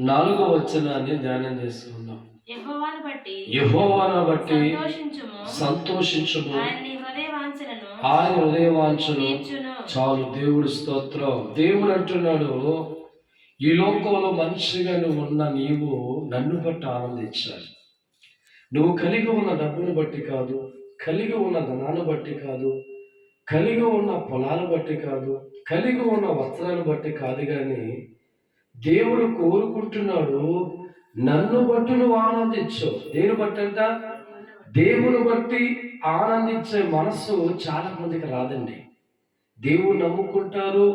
4వ వచనాన్ని ధ్యానం చేసుకుందాం. యెహోవాను బట్టి సంతోషించుము, ఆయన హృదయ వాంఛను చాలు. దేవుడు స్తోత్రం. దేవుడు అంటున్నాడు, ఈ లోకంలో మనిషిగా నువ్వు ఉన్న నీవు నన్ను బట్టి ఆనందించాలి. నువ్వు కలిగి ఉన్న డబ్బును బట్టి కాదు, కలిగి ఉన్న ధనాన్ని బట్టి కాదు, కలిగి ఉన్న పొలాలను బట్టి కాదు, కలిగి ఉన్న వస్త్రాలను బట్టి కాదు, కానీ దేవుడు కోరుకుంటున్నాడు నన్ను బట్టి నువ్వు ఆనందించు. దేని బట్టి అంట? దేవుని బట్టి ఆనందించే మనసు చాలా మందికి రాదండి. దేవుడు నమ్ముకుంటారు,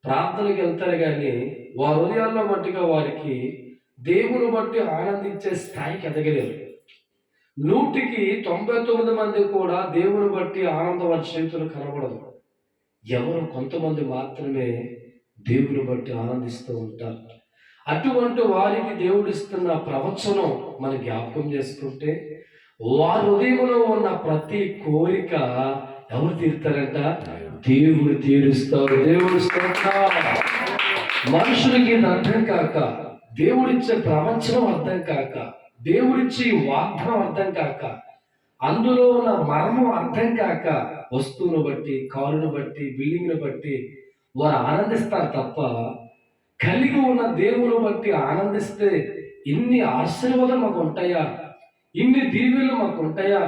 ప్రార్థనకి వెళ్తారు, కానీ వారి హృదయాల్లో మట్టిగా వారికి దేవుని బట్టి ఆనందించే స్థాయికి ఎదగలేరు. 100కి 99 మంది కూడా దేవుని బట్టి ఆనందం వారి చేతులు కనబడదు. ఎవరు కొంతమంది మాత్రమే దేవుని బట్టి ఆనందిస్తూ ఉంటారు. అటువంటి వారికి దేవుడిస్తున్న ప్రవచనం మనం జ్ఞాపకం చేసుకుంటే, వారి హృదయంలో ఉన్న ప్రతి కోరిక ఎవరు తీరుతారంట? దేవుడు తీరుస్తాడు. దేవుడు మనుషులకి ఇది అర్థం కాక, దేవుడిచ్చే ప్రవచనం అర్థం కాక, దేవుడిచ్చి వాగ్దానం అర్థం కాక, అందులో ఉన్న మర్మం అర్థం కాక, వస్తువును బట్టి, కారును బట్టి, బిల్డింగ్ను బట్టి వారు ఆనందిస్తారు తప్ప, కలిగి ఉన్న దేవుని బట్టి ఆనందిస్తే ఇన్ని ఆశీర్వాదాలు మాకు ఉంటాయా, ఇన్ని దీవెనలు మాకు ఉంటాయా,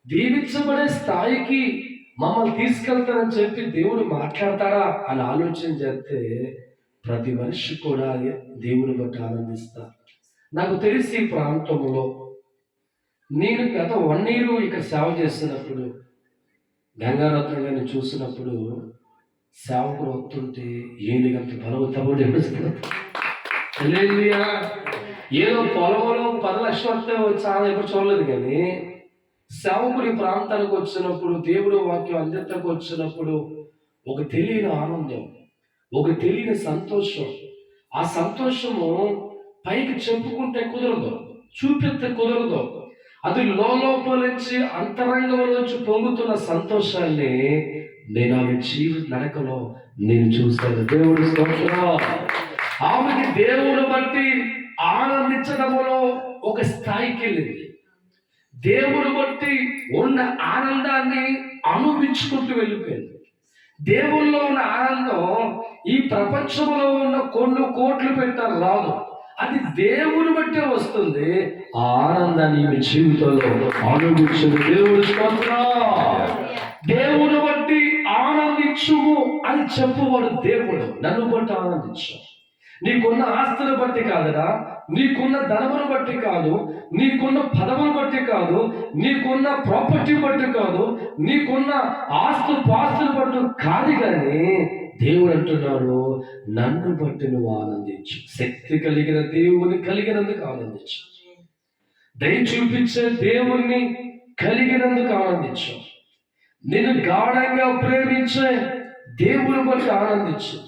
దీవించబడే స్థాయికి మమ్మల్ని తీసుకెళ్తానని చెప్పి దేవుడు మాట్లాడతాడా అని ఆలోచన చేస్తే ప్రతి మనిషి కూడా దేవుని బట్టి ఆనందిస్తారు. నాకు తెలిసి ఈ ప్రాంతంలో నేను గత 1 year ఇక్కడ సేవ చేస్తున్నప్పుడు గంగారత్నం గారిని చూసినప్పుడు సేవకుడు వస్తుంటే ఏనుగంత బలవతబడి ఏదో పొలంలో 10 లక్షలు వస్తే చాలా ఎప్పుడు చూడలేదు, కానీ సేవకుడి ప్రాంతానికి వచ్చినప్పుడు, దేవుడు వాక్యం అందింతకు వచ్చినప్పుడు ఒక తెలియని ఆనందం, ఒక తెలియని సంతోషం. ఆ సంతోషము పైకి చెప్పుకుంటే కుదరదు, చూపిస్తే కుదరదు. అది లోపల నుంచి అంతరంగంలో నుంచి పొంగుతున్న సంతోషాన్ని నేను ఆమె జీవిత నడకలో నేను చూశాను. దేవుడు స్తోత్రం. ఆమెకి దేవుడు బట్టి ఆనందించడంలో ఒక స్థాయికి వెళ్ళింది. దేవుడు బట్టి ఉన్న ఆనందాన్ని అనుభవించుకుంటూ వెళ్ళిపోయింది. దేవుల్లో ఉన్న ఆనందం ఈ ప్రపంచంలో ఉన్న కొన్ని కోట్లు పెట్టారు రాదు, అది దేవుని బట్టే వస్తుంది. ఆ ఆనందాన్ని మీ జీవితంలో అనుభవించు. దేవుడు దేవుని బట్టి ఆనందించుము అని చెప్పువాడు దేవుడు. నన్ను బట్టి ఆనందించు. నీకున్న ఆస్తులు బట్టి కాదురా, నీకున్న ధనమును బట్టి కాదు, నీకున్న పదవును బట్టి కాదు, నీకున్న ప్రాపర్టీ బట్టి కాదు, నీకున్న పాస్తులు బట్టి కాదు, కానీ దేవుడు అంటున్నాడు నన్ను బట్టి నువ్వు ఆనందించు. శక్తి కలిగిన దేవుని కలిగినందుకు ఆనందించు. దయ చూపించే దేవుణ్ణి కలిగినందుకు ఆనందించు. నేను గాఢంగా ప్రేమించే దేవుని బట్టి ఆనందించు.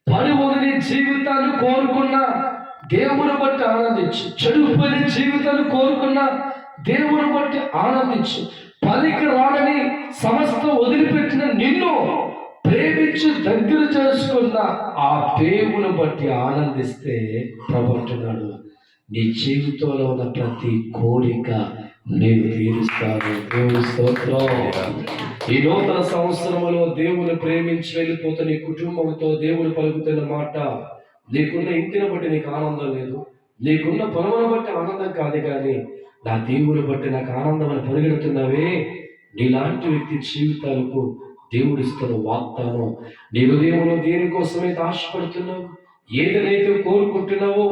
పని వదిలి జీవితాన్ని కోరుకున్న దేవుని బట్టి ఆనందించు. చెడు పని జీవితాన్ని కోరుకున్న దేవుని బట్టి ఆనందించు. పనికి రాడని సమస్త వదిలిపెట్టిన నిన్ను ప్రేమించి దగ్గర చేసుకున్న ఆ దేవుని బట్టి ఆనందిస్తే ప్రభు అంటున్నాడు నీ జీవితంలో ఉన్న ప్రతి కోరిక నేను తీరుస్తాను. దేవుని స్తోత్రం. ఈ నూతన సంవత్సరంలో దేవుని ప్రేమించి వెళ్ళిపోతే నీ కుటుంబంతో దేవుడు పలుకుతున్న మాట, నీకున్న ఇంటిని బట్టి నీకు ఆనందం లేదు, నీకున్న పొలమును బట్టి ఆనందం కాదు, కానీ నా దేవుని బట్టి నాకు ఆనందం అని పరిగెడుతున్నావే, నీలాంటి వ్యక్తి జీవితాలకు దేవుడిస్తున్న వాగ్దానం. నీ హృదయంలో దేనికోసమైతే ఆశపడుతున్నావు, ఏదైతే కోరుకుంటున్నావో,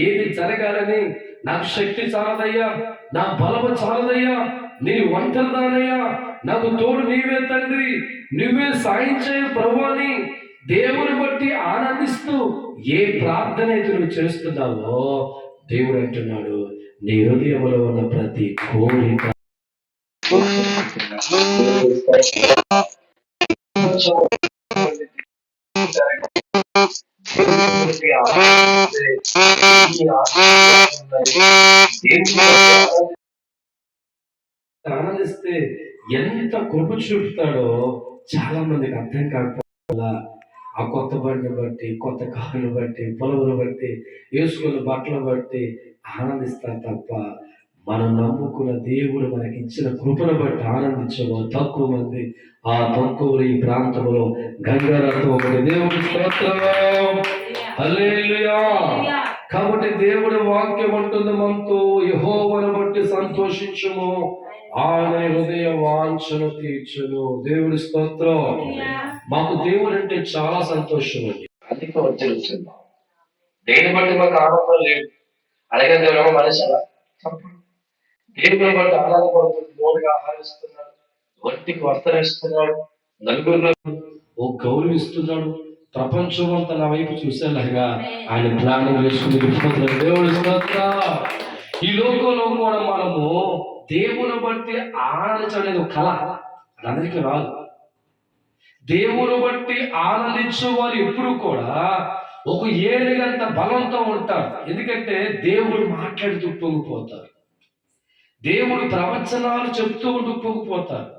ఏది జరగాలని, నాకు శక్తి చాలదయ్యా, నా బలము చాలదయ్యా, నేను ఒంటరిదానయ్యా, నాకు తోడు నీవే తండ్రి, నువ్వే సాయం చేయ ప్రభువాని దేవుని బట్టి ఆనందిస్తూ ఏ ప్రార్థన అయితే నువ్వు చేస్తున్నావో దేవుడు అంటున్నాడు నీ హృదయంలో ఉన్న ప్రతి కోరిక ఆనందిస్తే ఎంత కృప చూపుతాడో చాలా మందికి అర్థం కాకపోతే ఆ కొత్త బండిని బట్టి, కొత్త కారుని బట్టి, పొలమును బట్టి, వేసుకున్న బట్టలు బట్టి ఆనందిస్తారు తప్ప మనం నమ్ముకున్న దేవుడు మనకి ఇచ్చిన కృపను బట్టి ఆనందించము తక్కువ మంది. ఆ తక్కువ ఈ ప్రాంతంలో గంగారత్వం ఒకటి. దేవుడి స్తోత్రం, హల్లెలూయా. కాబట్టి దేవుడి వాక్యం అంటుంది మనతో, యెహోవాను బట్టి సంతోషించుము, ఆయన హృదయ వాంఛను తీర్చును. దేవుడి స్తోత్రం. మాకు దేవుడు అంటే చాలా సంతోషం అండి. అందుకే వచ్చేస్తున్నాం. దేని బట్టి మాకు ఆనందం లేదు. అలాగే దేవుడు మనిషి అలా దేవుని బట్టి ఆనందపడుతుంది. నోటికి ఆహారం ఇస్తున్నాడు, ఒంటికి వస్త్రం ఇస్తున్నాడు, నలుగురు గౌరవిస్తున్నాడు. ప్రపంచం అంతా నా వైపు చూసేలాగా ఆయన ప్లానింగ్ వేసుకుని దేవుడి స్తోత్రం. ఈ లోకంలో కూడా మనము దేవుని బట్టి ఆనందించడం అనేది ఒక కళ, అది అందరికీ రాదు. దేవుని బట్టి ఆనందించే వారు ఎప్పుడు కూడా ఒక ఏనుగంత బలంతో ఉంటారు. ఎందుకంటే దేవుడు మాట్లాడుతూ పొంగిపోతారు, దేవుడు ప్రవచనాలు చెప్తూ ఉంటూ పొంగిపోతారు.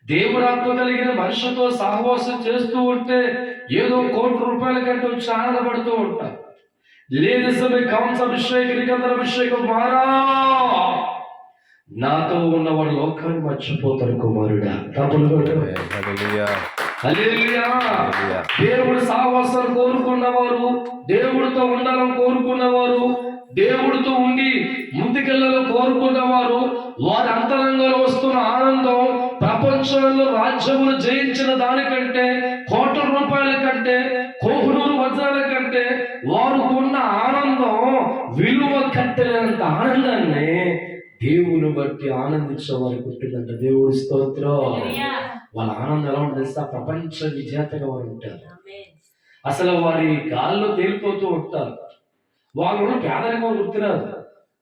దేవుడు ఆత్మ కలిగిన మనిషితో సహవాసం చేస్తూ ఉంటే ఏదో ₹1,00,00,000 కంటే వచ్చి ఆనందపడుతూ ఉంటారు. లేదు సభ కంస అభిషేకం నికందర అభిషేకం మారా, నాతో ఉన్నవాడు లోకాన్ని మర్చిపోతారు కుమారుడా. దేవుడు సహవాసాలు కోరుకున్నవారు, దేవుడితో ఉండాలని కోరుకున్నవారు, దేవుడితో ఉండి ముందుకెళ్ళాలని కోరుకున్నవారు, వారి అంతరంగంలో వస్తున్న ఆనందం ప్రపంచంలో రాజ్యములు జయించిన దానికంటే, ₹1,00,00,000 కంటే, కోహినూరు వజ్రాల కంటే వారు కొన్న ఆనందం విలువ కట్టలేనంత ఆనందాన్ని దేవుని బట్టి ఆనందించే వారికి ఉంటుందంట. దేవుడి స్తోత్రం. వాళ్ళ ఆనందం ఎలా ఉంటుంది తెలుసా? ప్రపంచ విజేతగా వారు ఉంటారు. అసలు వారి గాల్లో తేలిపోతూ ఉంటారు. వాళ్ళు పేదరికం గుర్తురాదు,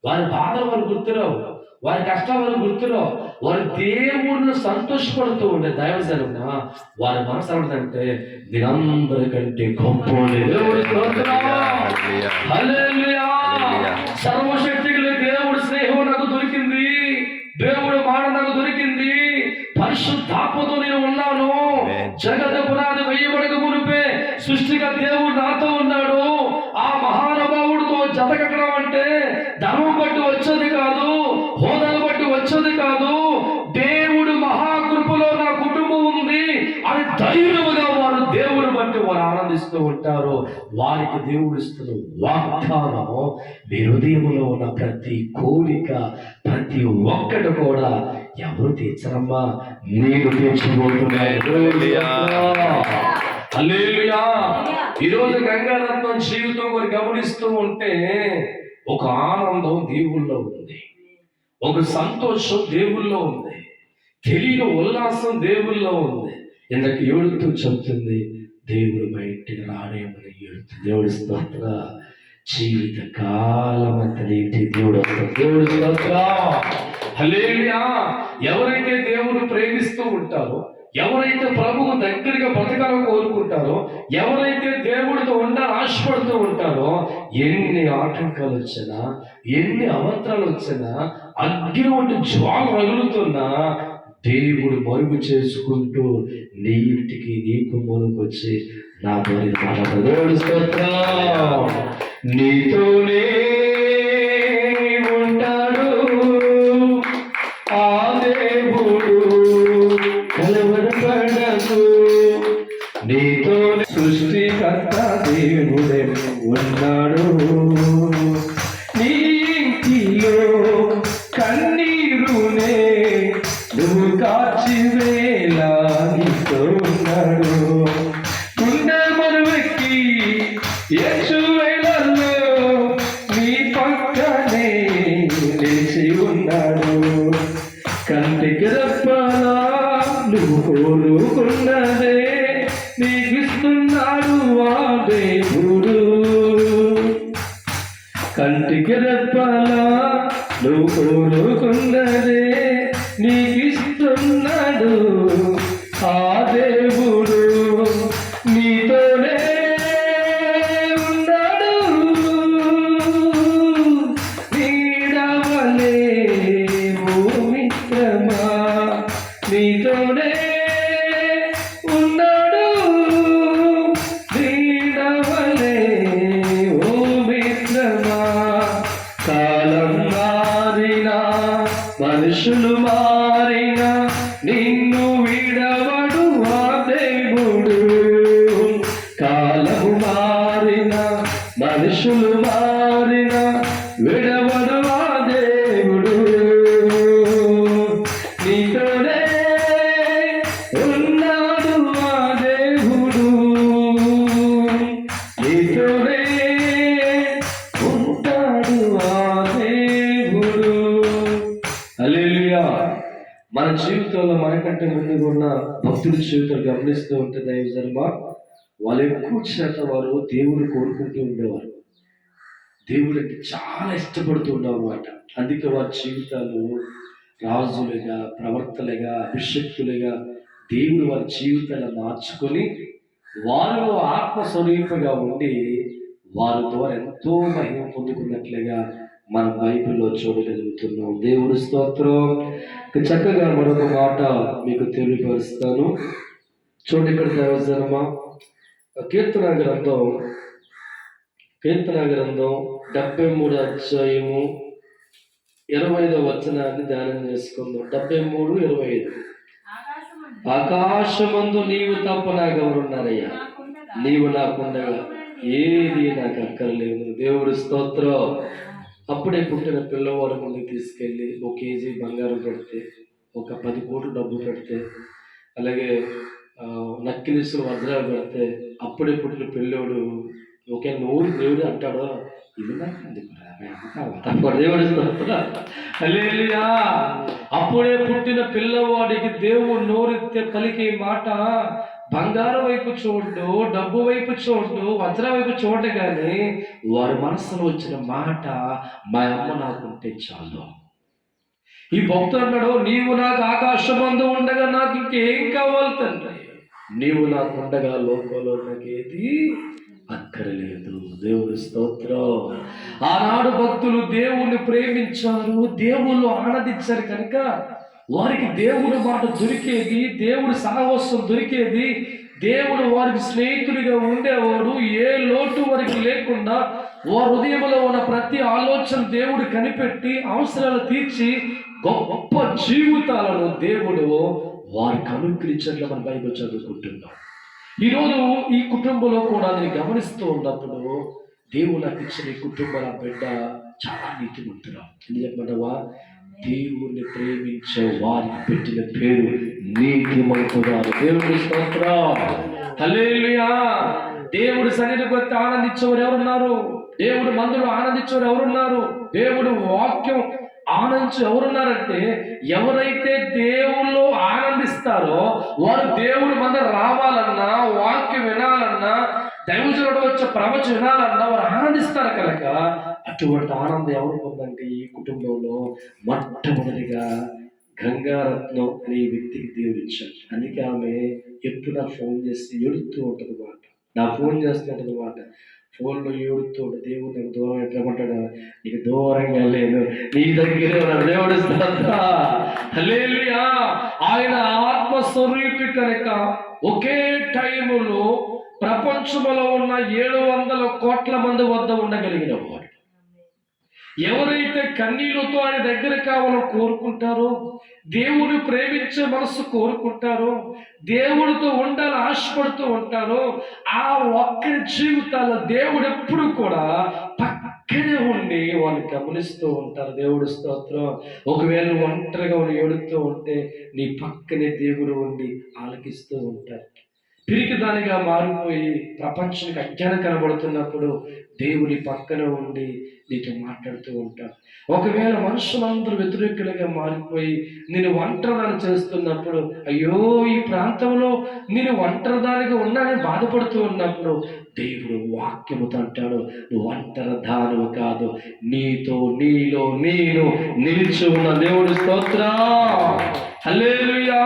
వారి బాధలు వారు గుర్తురావు, వారి కష్టాలు వారు గుర్తురావు. వారి దేవుడిని సంతోషపడుతూ ఉండే దైవజనున వారి మనసు ఏమిటంటే దీనందరికంటే గొప్ప సర్వశక్తి దేవుడి స్నేహం నాకు దొరికింది, దేవుడి మాట నాకు దొరికింది, పరిశుద్ధాత్మతో నేను ఉన్నాను. జగత పునాది వేయబడక మునిపే సృష్టిగా దేవుడు నాతో ఉన్నాడు. ఆ మహానుభావుడితో జతకట్టడం అంటే ధర్మం బట్టి వచ్చేది కాదు, హోదాలు బట్టి వచ్చేది కాదు. దేవుడు మహాకృపలో నా కుటుంబం ఉంది అని ధైర్యముగా వారు దేవుని బట్టి వారు ఆనందిస్తూ ఉంటారు. వారికి దేవుడు ఇస్తున్న వాగ్దానం, మీ హృదయంలో ఉన్న ప్రతి కోరిక, ప్రతి ఒక్కటి కూడా ఎవరు తీర్చరమ్మా, నేను తీర్చబోతున్నాను. హల్లెలూయా. ఈరోజు గంగారత్నం జీవితం వారు గమనిస్తూ ఉంటే ఒక ఆనందం దేవుళ్ళో ఉంది, ఒక సంతోషం దేవుళ్ళో ఉంది, తెలియని ఉల్లాసం దేవుళ్ళో ఉంది. ఇందాక ఏడుతూ చెబుతుంది, దేవుడు మా ఇంటికి రాడేమని ఏడుతుంది. దేవుడి స్తోత్ర. జీవిత కాలం అంతా ఇంటికి దేవుడు వస్తాడు. దేవుడి స్తోత్ర. హల్లెలూయా. ఎవరైతే దేవుడు ప్రేమిస్తూ ఉంటారో, ఎవరైతే ప్రభువు దగ్గరగా బ్రతకాలని కోరుకుంటారో, ఎవరైతే దేవుడితో ఉండాలని ఆశపడుతూ ఉంటారో, ఎన్ని ఆటంకాలు వచ్చినా, ఎన్ని అవంతరాలు వచ్చినా, అగ్ని వంటి జ్వాల రగులుతున్నా దేవుడు మరుగు చేసుకుంటూ నీ ఇంటికి నీకు మరుగొచ్చి నా పేరు మాట్లాడతాడు. నీతోనే ఉంటాడు ఆ దేవుడు, కలవరపడకు. నీతోనే సృష్టికర్త దేవుడే ఉన్నాడు. నీ ఇంటిలో కన్నీరునే నువ్వు కాచి వేలాడితో ఉన్నాడు. గుండె మరువెక్కి యేసు వేళల్లో నీ పక్కనే నిలిచి ఉన్నాడు. కంటికి రెప్పలా నువ్వు కోరుకున్నదే నీకిస్తున్నాడు ఆ దేవుడు. కంటికి రెప్పలా నువ్వు కోరుకున్నదే నీకిస్తున్నాడు ఆ దేవుడు. నీతోనే ఉన్నాడు నీడవలే ఓ మిత్రమా, నీతోనే ఉన్నాడు మారిన నిన్ను విడవడు ఆ దేవుడు. కాలము మారిన మనుషులు మారిన విడవడు ఆ దేవుడు. నీతోనే ఉన్నాడు ఆ దేవుడు, నీతోనే ఉంటాడు ఆ దేవుడు. హల్లెలూయా. మన జీవితంలో మనకంటే ముందుగా ఉన్న భక్తుల జీవితాలు గమనిస్తూ ఉంటే దైవజన్మ, వాళ్ళు ఎక్కువ శాతం వారు దేవుని కోరుకుంటూ ఉండేవారు, దేవుడు అంటే చాలా ఇష్టపడుతూ ఉండేవారు అన్నమాట. అందుకే వారి జీవితాలు రాజులుగా, ప్రవర్తలుగా, అభిషక్తులుగా దేవుడు వారి జీవితాలను మార్చుకొని వారు ఆత్మస్వరూపంగా ఉండి వారి ద్వారా ఎంతో మహిమ పొందుకున్నట్లుగా మన బైబిల్లో చూడగలుగుతున్నాం. దేవుడి స్తోత్రం. చక్కగా మరొక మాట మీకు తెలియపరుస్తాను. చూడండి ఇక్కడ దైవజనమా, కీర్తన గ్రంథం 73 అధ్యాయము 25వ వచనాన్ని ధ్యానం చేసుకుందాం. 73:25. ఆకాశమందు నీవు తప్ప నాకు ఎవరున్నారయ్యా, నీవు నాకుండగా ఏది నాకు అక్కర్లేదు. దేవుడి స్తోత్రం. అప్పుడే పుట్టిన పిల్లవాడు ముందుకు తీసుకెళ్ళి 1 కేజీ బంగారం పెడితే, ఒక 10 కోట్లు డబ్బు పెడితే, అలాగే నక్కిలీసులు వజ్రాలు పెడితే, అప్పుడే పుట్టిన పిల్లోడు ఒకే నోరు దేవుడు అంటాడో, ఇది నాకు దేవుడు. హల్లెలూయా. అప్పుడే పుట్టిన పిల్లవాడికి దేవుడు నోరెత్తే పలికే మాట బంగారం వైపు చూడు, డబ్బు వైపు చూడు, వజ్రం వైపు చూడడు, కానీ వారి మనసులో వచ్చిన మాట మా అమ్మ నాకుంటే చాలు. ఈ భక్తుడు అన్నాడు, నీవు నాకు ఆకాశమందు ఉండగా నాకు ఇంకేం కావాలి తండ్రి, నీవు నాకు ఉండగా లోకంలో నాకేది అక్కరలేదు. దేవుడి స్తోత్రం. ఆనాడు భక్తులు దేవుణ్ణి ప్రేమించారు, దేవుళ్ళు ఆనందించారు కనుక వారికి దేవుడి మాట దొరికేది, దేవుడి సహవాసం దొరికేది, దేవుడు వారికి స్నేహితుడిగా ఉండేవాడు. ఏ లోటు వారికి లేకుండా వారి హృదయంలో ఉన్న ప్రతి ఆలోచన దేవుడు కనిపెట్టి అవసరాలు తీర్చి గొప్ప జీవితాలను దేవుడు వారికి అనుగ్రహించట్లు మన బైబిల్ చదువుకుంటున్నాం. ఈరోజు ఈ కుటుంబంలో కూడా నేను గమనిస్తూ ఉన్నప్పుడు దేవుడు నాకు ఇచ్చిన ఈ కుటుంబాల బిడ్డ చాలా నీతిమంతురా. ఎందుకు చెప్పమంటావా? దేవుణ్ణి ప్రేమించే వారికి పెట్టిన పేరు నీతిమంతురాలు. దేవుడి స్తోత్రం. హల్లెలూయా. దేవుడి సన్నిధికి వచ్చి ఆనందించేవారు ఎవరున్నారు? దేవుడు మందులు ఆనందించేవారు ఎవరున్నారు? దేవుడు వాక్యం ఆనందించి ఎవరున్నారంటే, ఎవరైతే దేవుళ్ళు ఆనందిస్తారో వారు దేవుడి మంద రావాలన్నా, వాక్యం వినాలన్నా, దైవజనుడు వచ్చే ప్రవచనం వినాలన్నా వారు ఆనందిస్తారు కనుక అటువంటి ఆనందం ఎవరు ఉందంటే ఈ కుటుంబంలో మొట్టమొదటిగా గంగారత్నం అనే వ్యక్తికి దేవుడు ఇచ్చాడు. అందుకే ఆమె ఎప్పుడు నాకు ఫోన్ చేసి ఏడుతూ ఉంటుంది అన్నమాట. నా ఫోన్ చేస్తుంటుంది అన్నమాట. ఫోన్లో ఏడుతూ దేవుడు నాకు దూరం ఎట్లమంటాడు, నీకు దూరంగా లేదు, నీ దగ్గరే ఉన్నాడు. దేవుడు స్తోత్రం. హల్లెలూయా. ఆయన ఆత్మస్వరూపి కనుక ఒకే టైములో ప్రపంచంలో ఉన్న 700 కోట్ల మంది వద్ద ఉండగలిగిన వాడు. ఎవరైతే కన్నీళ్లతో ఆయన దగ్గర కావాలని కోరుకుంటారో, దేవుడు ప్రేమించే మనసు కోరుకుంటారో, దేవుడితో ఉండాలని ఆశపడుతూ ఉంటారో, ఆ ఒక్కరి జీవితాల్లో దేవుడు ఎప్పుడు కూడా పక్కనే ఉండి వాళ్ళు గమనిస్తూ ఉంటారు. దేవుడి స్తోత్రం. ఒకవేళ ఒంటరిగా ఏడుతూ ఉంటే నీ పక్కనే దేవుడు ఉండి ఆలకిస్తూ ఉంటారు. పిరికిదానిగా మారిపోయి ప్రపంచానికి అజ్ఞానం కనబడుతున్నప్పుడు దేవుని పక్కన ఉండి నీతో మాట్లాడుతూ ఉంటాడు. ఒకవేళ మనుషులందరూ వ్యతిరేకులుగా మారిపోయి నేను ఒంటరిదాన్ని చేస్తున్నప్పుడు, అయ్యో ఈ ప్రాంతంలో నేను ఒంటరిదానిగా ఉన్నానని బాధపడుతూ ఉన్నప్పుడు దేవుడు వాక్యముతో అంటాడు, నువ్వు ఒంటరిదానివి కాదు, నీతో నీలో నేను నిలిచి ఉన్న. దేవుడి స్తోత్రం. హల్లెలూయా.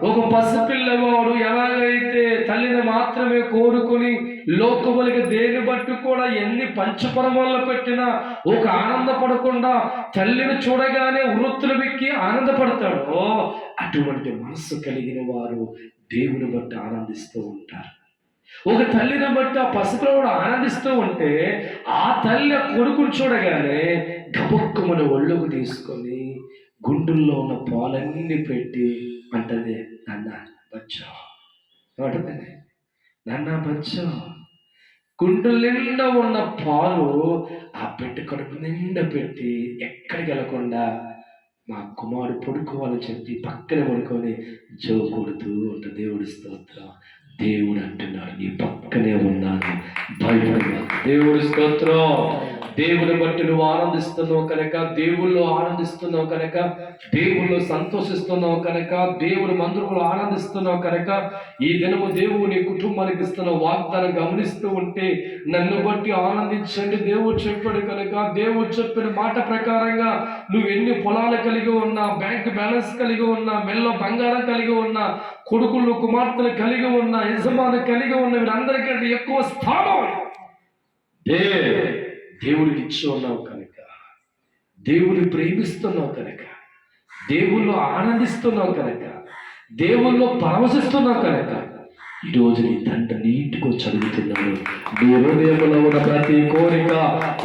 ఒక పసిపిల్లవాడు ఎలాగైతే తల్లిని మాత్రమే కోరుకుని లోకములకి దేని బట్టి కూడా ఎన్ని పంచపరమాల్లో పెట్టినా ఒక ఆనందపడకుండా తల్లిని చూడగానే వృత్తులు వెక్కి ఆనందపడతాడో, అటువంటి మనస్సు కలిగిన వారు దేవుని బట్టి ఆనందిస్తూ ఉంటారు. ఒక తల్లిని బట్టి ఆ పసిపిల్లవాడు ఆనందిస్తూ ఉంటే ఆ తల్లి కొడుకుని చూడగానే గబుక్కుమని ఒళ్ళుకు తీసుకొని గుండుల్లో ఉన్న పాలన్నీ పెట్టి అంటది, నాన్న బచ్చో ఏమంటదండి, నాన్న బచ్చో. గుండు నిండా ఉన్న పాలు ఆ బిడ్డ కడుపు నిండా పెట్టి ఎక్కడికి వెళ్ళకుండా మా కుమారుడు పడుకోవాలని చెప్పి పక్కనే పడుకొని జో కొడుతూ ఉంటే దేవుడి స్తోత్రం. దేవుడు అంటున్నాడు, నీ పక్కనే ఉన్నాను, భయపడవద్దు. దేవుడి స్తోత్రం. దేవుని బట్టి నువ్వు ఆనందిస్తున్నావు కనుక, దేవుళ్ళు ఆనందిస్తున్నావు కనుక, దేవుళ్ళు సంతోషిస్తున్నావు కనుక, దేవుని మందిరంలో ఆనందిస్తున్నావు కనుక, ఈ దినము దేవుడు నీ కుటుంబానికి ఇస్తున్న వాగ్దానం గమనిస్తూ ఉంటే, నన్ను బట్టి ఆనందించండి దేవుడు చెప్పాడు కనుక, దేవుడు చెప్పిన మాట ప్రకారంగా నువ్వు ఎన్ని పొలాలు కలిగి ఉన్నా, బ్యాంక్ బ్యాలెన్స్ కలిగి ఉన్నా, మెల్లో బంగారం కలిగి ఉన్నా, కొడుకులు కుమార్తెలు కలిగి ఉన్న, యజమాని కలిగి ఉన్న వీరందరికంటే ఎక్కువ స్థానం దేవుడికి ఇచ్చి ఉన్నావు కనుక, దేవుడిని ప్రేమిస్తున్నావు కనుక, దేవుళ్ళు ఆనందిస్తున్నావు కనుక, దేవుల్లో పరవశిస్తున్నావు కనుక ఈరోజు నీ తండ్రి నీటికి వచ్చి అడుగుతున్నాడు. నీ హృదయంలో ఉన్న ప్రతి కోరిక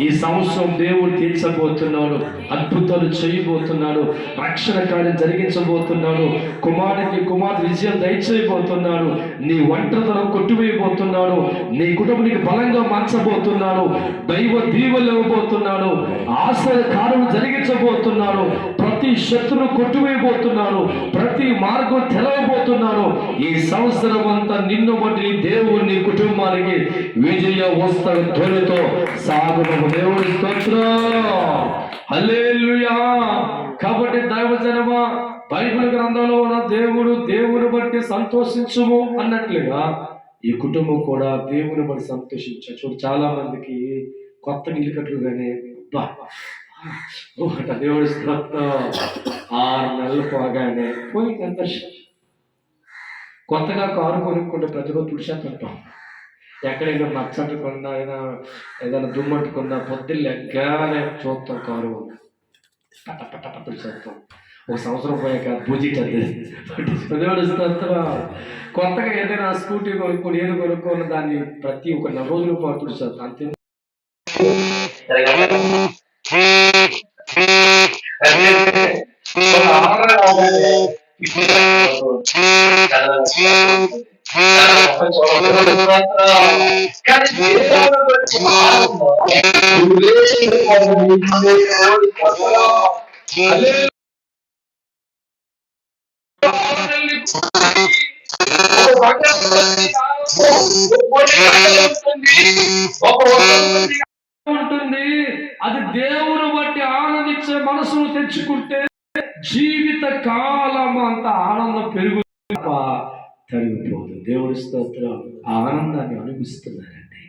ఈ సంవత్సరం దేవుడు తీర్చబోతున్నాడు, అద్భుతాలు చేయబోతున్నాడు, రక్షణ కార్యం జరిగించబోతున్నాడు, కుమార్తె విజయం దయచేయబోతున్నాడు, నీ ఒంటరితనం కొట్టివేయబోతున్నాడు, నీ కుటుంబానికి బలంగా మార్చబోతున్నాడు, దైవ దీవెనలు ఇవ్వబోతున్నాడు, ఆశ్రయ కార్యం జరిగించబోతున్నాడు, ప్రతి శత్రువు కొట్టివేయబోతున్నాడు, ప్రతి మార్గం తెలవబోతున్నాడు. ఈ సంవత్సరం అంతా నిన్ను బట్టి దేవుడు నీ కుటుంబానికి విజయ వస్త్ర ధ్వనితో సాగుటకు దేవుడి స్తోత్రం. హల్లెలూయా. కాబట్టి దైవజనమా, బైబిల్ గ్రంథంలో ఉన్న దేవుని బట్టి సంతోషించుము అన్నట్లుగా ఈ కుటుంబం కూడా దేవుని బట్టి సంతోషించారు. చూడు, చాలా మందికి కొత్త ఇల్లు కట్టుగానే దేవుడి స్తోత్రం, 6 నెలలు పోగానే పోయి సంతోషం. కొత్తగా కారు కొనుక్కుంటే ప్రతిరోజు తుడిచేస్తుంటాం. ఎక్కడైనా నచ్చట్టుకున్నా, ఏదైనా దుమ్మట్టుకున్నా పొద్దున్న లెగ్గానే చూస్తాం, కారు పట్ట పట్ట పట్ట తుడిచేస్తాం. ఒక సంవత్సరం పోయాక పూజీ స్తోత్రం. కొత్తగా ఏదైనా స్కూటీ కొనుక్కొని ఏదో కొనుక్కొని దాన్ని ప్రతి ఒక 4 రోజుల పాటు తుడిచేస్తాం. అంతే. ఉంటుంది. అది దేవుని బట్టి ఆనందించే మనసును తెచ్చుకుంటే జీవిత కాలం అంత ఆనందం పెరుగుతుంది, తరిగిపోదు. దేవుడి స్తోత్రం. ఆనందాన్ని అనుభవిస్తున్నారండి.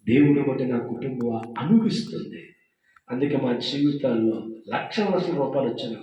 దేవుని బట్టి నా కుటుంబం అనుభవిస్తుంది. అందుకే మా జీవితాల్లో లక్షల రూపాయలు వచ్చిన